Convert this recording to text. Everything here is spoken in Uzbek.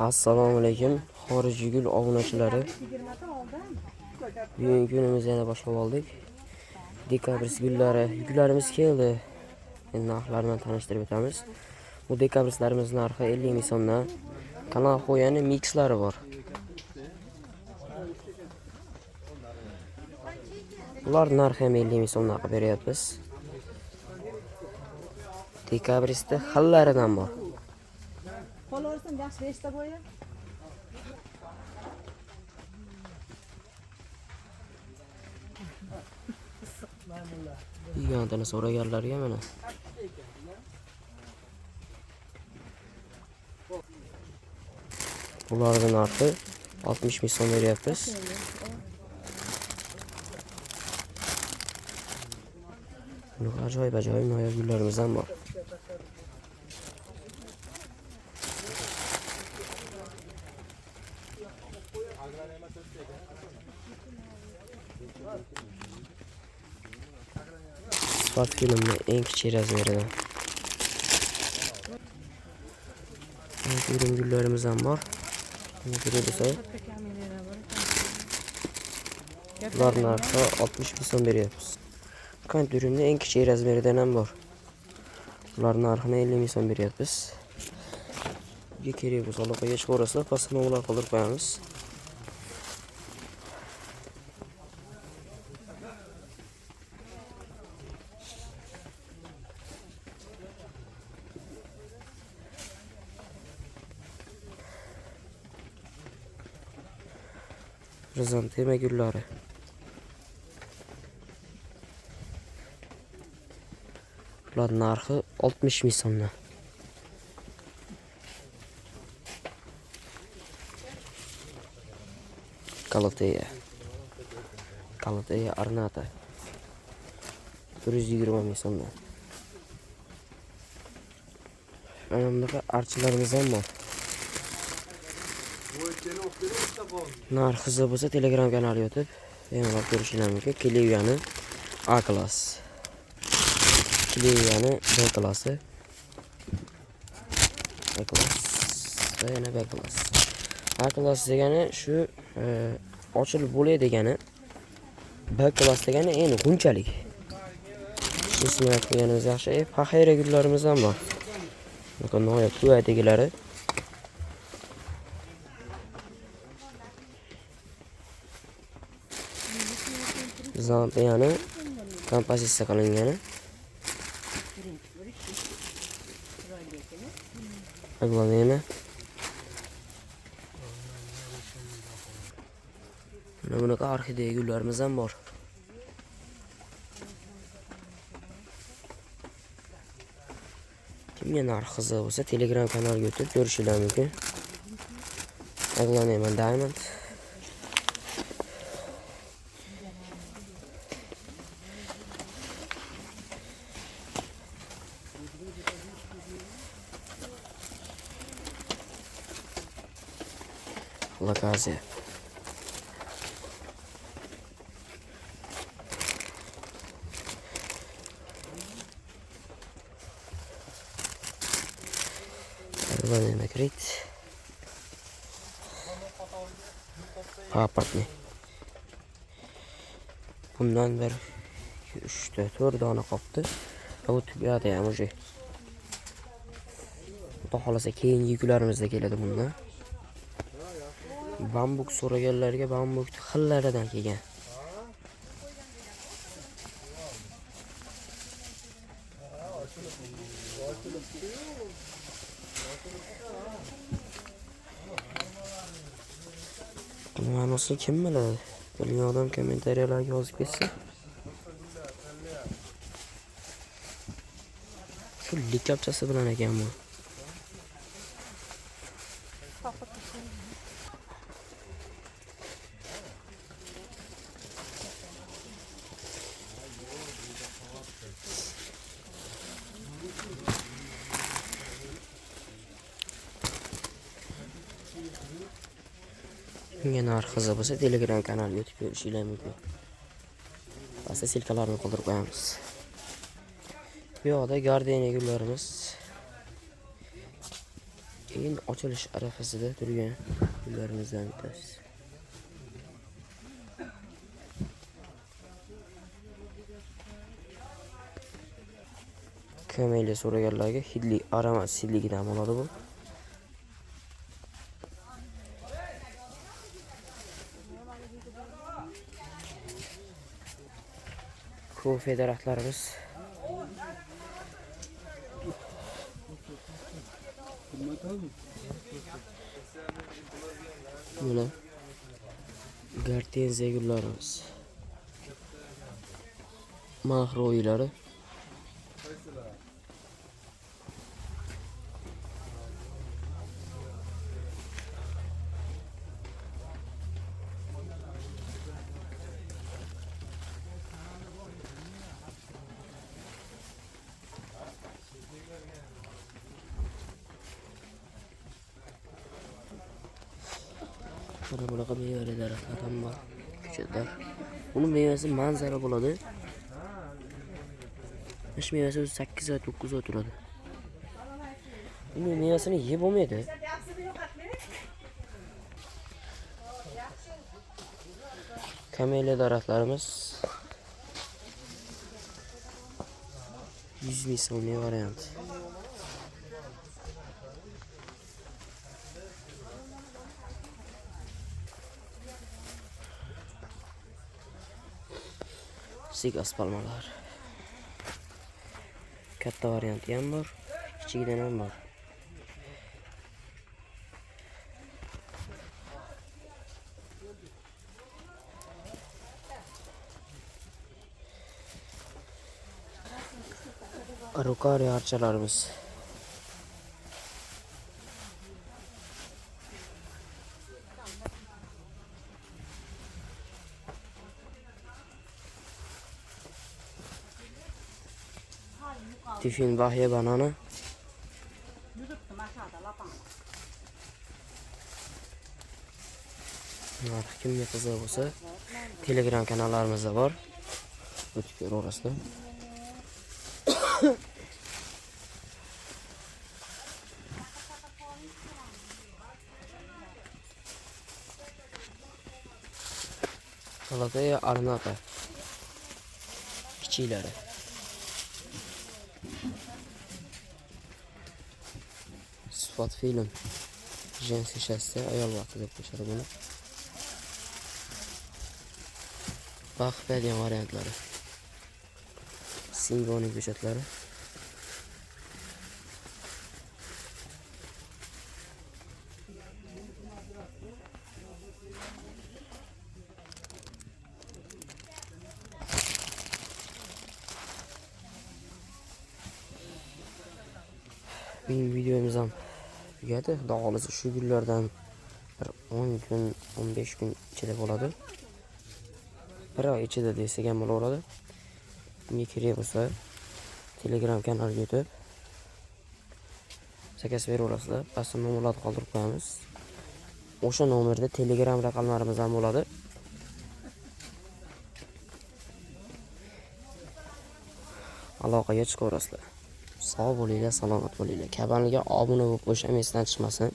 Assalomu alaykum, xorijiy gul obunachilari. Bugungi kunimizni yana boshlab oldik. Dekabrist gullarimiz keldi. Endi narxlarini tanishtirib o'tamiz. Bu dekabristlarimiz narxi 50 ming so'mdan. Kanal qo'yani mixlari bor. Bular narxi ham 50 ming so'mdan qilib beryapmiz. Dekabristda xillaridan bor. Qo'lorsin yaxshi beshta bo'yi. Yigantini so'raganlarga mana. Bularning narxi 60 ming so'm beryapmiz. Bu ajoyib noyob gullarimiz ham bor. Sport filmni eng kichik razmeridan. Eng gullarimiz ham bor. Buni ko'rib Bular narxi 60 ming so'm beryapmiz. Kant ürünü eng kichik razmeridan ham bor. Bular narxini 50 ming so'm beryapmiz. Bunga kerak bo'lsa aloqaga chiqaverasizlar, pastga no'mar qoldirib qo'yamiz. Rizantema gullari. Bular narxi 60 ming so'mdan. Kalateya Arnata 120 ming so'mdan. Mana bunaqa archilarimiz ham bor. Narxi bo'lsa Telegram kanaliga o'tib, bemalol ko'rishingiz mumkin. Kileviyani A klass. Kileviyani B klassi. A klass va yana B klass. A klass degani shu ochilib bo'lay degani. B klass degani endi g'unchalik. Ismini qo'yganimiz yaxshi. Paxayra gullarimiz ham bor. Bunaqa noyob quvvatigilari. Zampiyani kompozitsiya qilingani. Aglanema. Mana bunaqa orxideya gullarimiz ham bor. Kimga narxi qiziq bo'lsa, Telegram kanaliga o'tib ko'rishingiz mumkin. Aglanema Diamond. Lakaziya. Aglanema Krit. Papartni. Bundan bir 3 4 dona qopti. Bu tugadi ham o'sha. Xudo xolasa keyingi kunlarimizda keladi bundan. Bambuk so'raganlarga bambuk xillaridan kelgan. Ma'nosini kim biladi? Bilgan odam kommentariyalarga yozib ketsin. Shu likapchasi bilan ekan bu. Bunga narxi qiziq bo'lsa, Telegram kanaliga o'tib ko'rishingiz mumkin. Pastda silkalarni qoldirib qo'yamiz. Bu yoqda gardeniya gullarimiz Endi ochilish arafasida turgan gullarimizdan bittasi. Kamayla so'raganlarga hidli aromat hidligidan bo'ladi bu. Kofe daraxtlarimiz. Mana gartenziya gullarimiz. Mahroylari. Mana bunaqa mevali daraxtlar ham bor. Ko'chatlar. Uni mevasi manzara bo'ladi. Ish mevasi 8 oy, 9 oy turadi. Uni mevasini yeb bo'lmaydi. Kamelya daraxtlarimiz 100 ming so'mlik variant. Sigas palmalar. Katta varianti ham bor, kichigidan ham bor. Rukari archalarimiz. Tifin Bahya banana. Kimga qiziq bo'lsa, Telegram kanallarimizda bor. O'tib ko'raverasizlar. Salataya arnata. Kichiklari. Sifat film. Jensi shassi ayol vaqti deb qo'shadi buni. Baxtadigan variantlari. Singoni ko'chatlari. Benim videomuz ham tugadi. Xudo xolisa shu gullardan bir 10 kun, 15 kun ichida bo'ladi. Bir oy ichida desak ham bo'laveradi. Bunga kerak bo'lsa Telegram kanaliga o'tib zakaz beraverasizlar. Pastda nomerlarni qoldirib qo'yamiz. O'sha nomerda Telegram raqamlarimiz ham bo'ladi. Aloqaga chiqaverasizlar. Sog' bo'linglar, salomat bo'linglar. Kanalga obuna bo'lib qo'yish esdan chiqmasin.